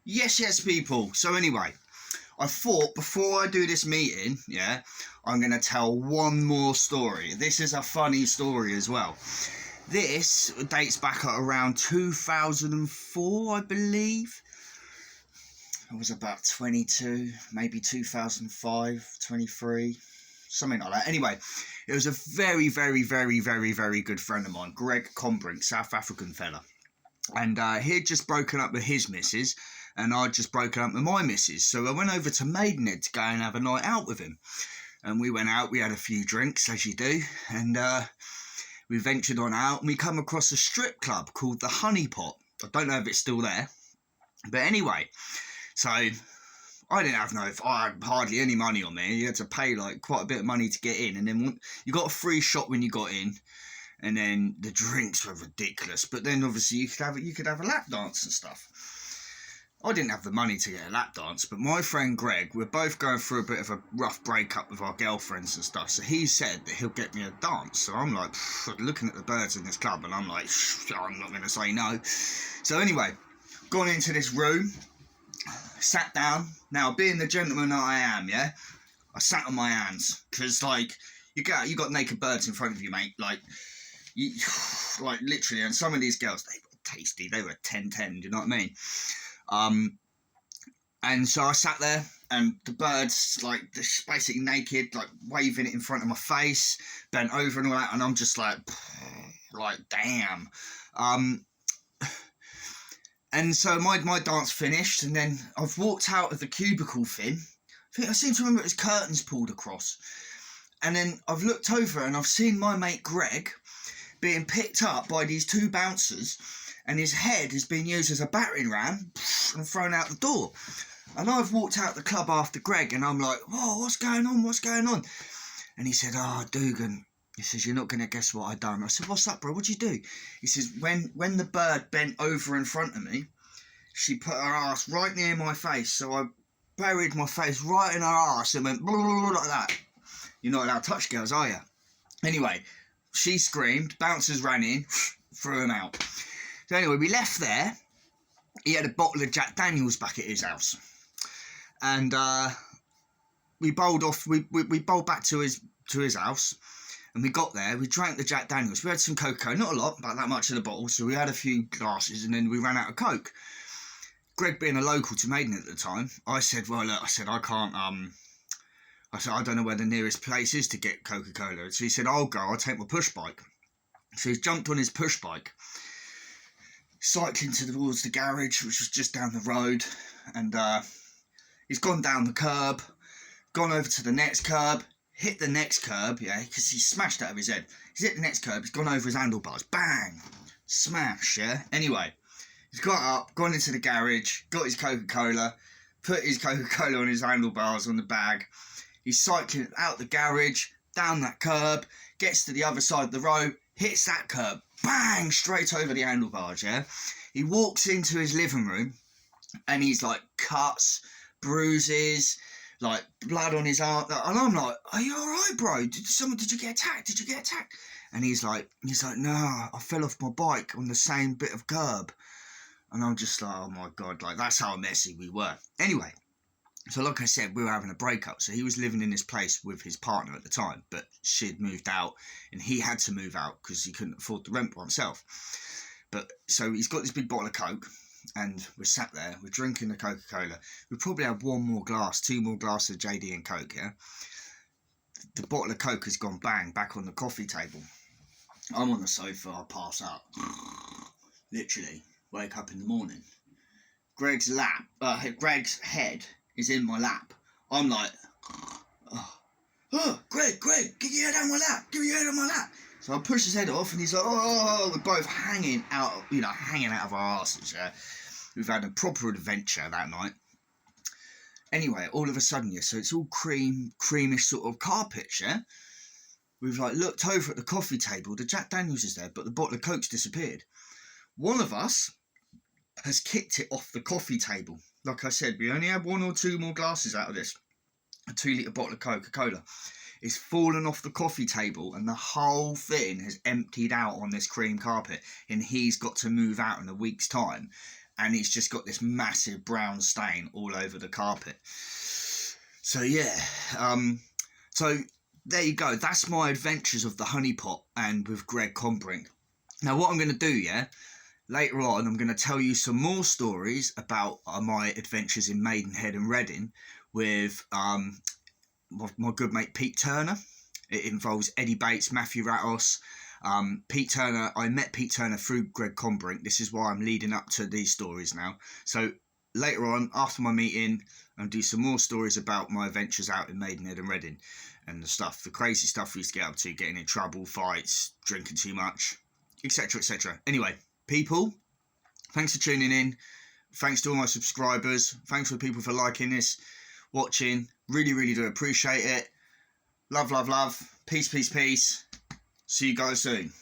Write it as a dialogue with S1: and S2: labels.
S1: Yes, people. So anyway, I thought before I do this meeting, I'm going to tell one more story. This is a funny story as well. This dates back at around 2004, I believe. I was about 22, maybe 2005, 23, something like that. Anyway, it was a very, very, very, very, very good friend of mine, Greg Combrink, South African fella. And he'd just broken up with his missus, and I'd just broken up with my missus. So I went over to Maidenhead to go and have a night out with him. And we went out, we had a few drinks, as you do, and we ventured on out, and we come across a strip club called the Honey Pot. I don't know if it's still there. But anyway, so I had hardly any money on me. You had to pay like quite a bit of money to get in, and then you got a free shot when you got in. And then the drinks were ridiculous. But then obviously you could have a lap dance and stuff. I didn't have the money to get a lap dance, but my friend Greg, we're both going through a bit of a rough breakup with our girlfriends and stuff. So he said that he'll get me a dance. So I'm like, looking at the birds in this club, and I'm like, I'm not going to say no. So anyway, gone into this room, sat down. Now, being the gentleman that I am, I sat on my hands. Because, like, you got naked birds in front of you, mate. Like literally, and some of these girls, they were tasty, they were 10-10, do you know what I mean? And so I sat there, and the birds, like, basically naked, like, waving it in front of my face, bent over and all that, and I'm just like damn. And so my dance finished, and then I've walked out of the cubicle thing. I seem to remember it was curtains pulled across. And then I've looked over, and I've seen my mate Greg being picked up by these two bouncers, and his head has been used as a battering ram and thrown out the door. And I've walked out the club after Greg, and I'm like, whoa, what's going on? And he said, Dugan, he says, you're not going to guess what I done. I said, what's up, bro? What'd you do? He says, when the bird bent over in front of me, she put her ass right near my face, so I buried my face right in her ass and went blah, blah, blah, like that. You're not allowed to touch girls, are you? Anyway, she screamed, bouncers ran in, threw him out. So anyway, we left there. He had a bottle of Jack Daniels back at his house. And we bowled off, we bowled back to his house. And we got there, we drank the Jack Daniels. We had some Coca-Cola, not a lot, about that much in the bottle. So we had a few glasses, and then we ran out of Coke. Greg being a local to Maidenhead at the time, I said, well, look, I can't, I said, I don't know where the nearest place is to get Coca-Cola. So he said, I'll take my push bike. So he's jumped on his push bike, cycling towards the garage, which was just down the road. And he's gone down the curb, gone over to the next curb, hit the next curb, because he smashed out of his head. He's hit the next curb, he's gone over his handlebars, bang, smash, Anyway, he's got up, gone into the garage, got his Coca-Cola, put his Coca-Cola on his handlebars on the bag. He's cycling out the garage, down that curb, gets to the other side of the road, hits that curb, bang, straight over the handlebars, He walks into his living room, and he's like cuts, bruises, like blood on his arm. And I'm like, are you alright, bro? Did you get attacked? And he's like, no, I fell off my bike on the same bit of curb. And I'm just like, oh my God, like that's how messy we were. Anyway, so like I said, we were having a breakup. So he was living in this place with his partner at the time, but she'd moved out and he had to move out because he couldn't afford the rent by himself. But so he's got this big bottle of Coke, and we're sat there, we're drinking the Coca-Cola. We probably have two more glasses of JD and Coke, The bottle of Coke has gone bang, back on the coffee table. I'm on the sofa, I pass out. Literally, wake up in the morning. Greg's head is in my lap. I'm like, Greg, get your head on my lap. So I push his head off, and he's like, oh, we're both hanging out of our asses, We've had a proper adventure that night. Anyway, all of a sudden, so it's all creamish sort of carpet, We've like looked over at the coffee table, the Jack Daniels is there, but the bottle of Coke's disappeared. One of us has kicked it off the coffee table. Like I said, we only had one or two more glasses out of this. A 2-litre bottle of Coca-Cola. It's fallen off the coffee table, and the whole thing has emptied out on this cream carpet, and he's got to move out in a week's time. and it's just got this massive brown stain all over the carpet. So yeah, so there you go. That's my adventures of the Honeypot and with Greg Combrink. Now what I'm going to do, yeah, later on I'm going to tell you some more stories about my adventures in Maidenhead and Reading with my good mate Pete Turner. It involves Eddie Bates, Matthew Ratos, Pete Turner. I met Pete Turner through Greg Combrink. This is why I'm leading up to these stories now. So later on, after my meeting, I'll do some more stories about my adventures out in Maidenhead and Reading and the crazy stuff we used to get up to, getting in trouble, fights, drinking too much, etc, etc. Anyway, people, thanks for tuning in. Thanks to all my subscribers. Thanks for people for liking this, watching. Really, really do appreciate it. Love, love, love. Peace, peace, peace. See you guys soon.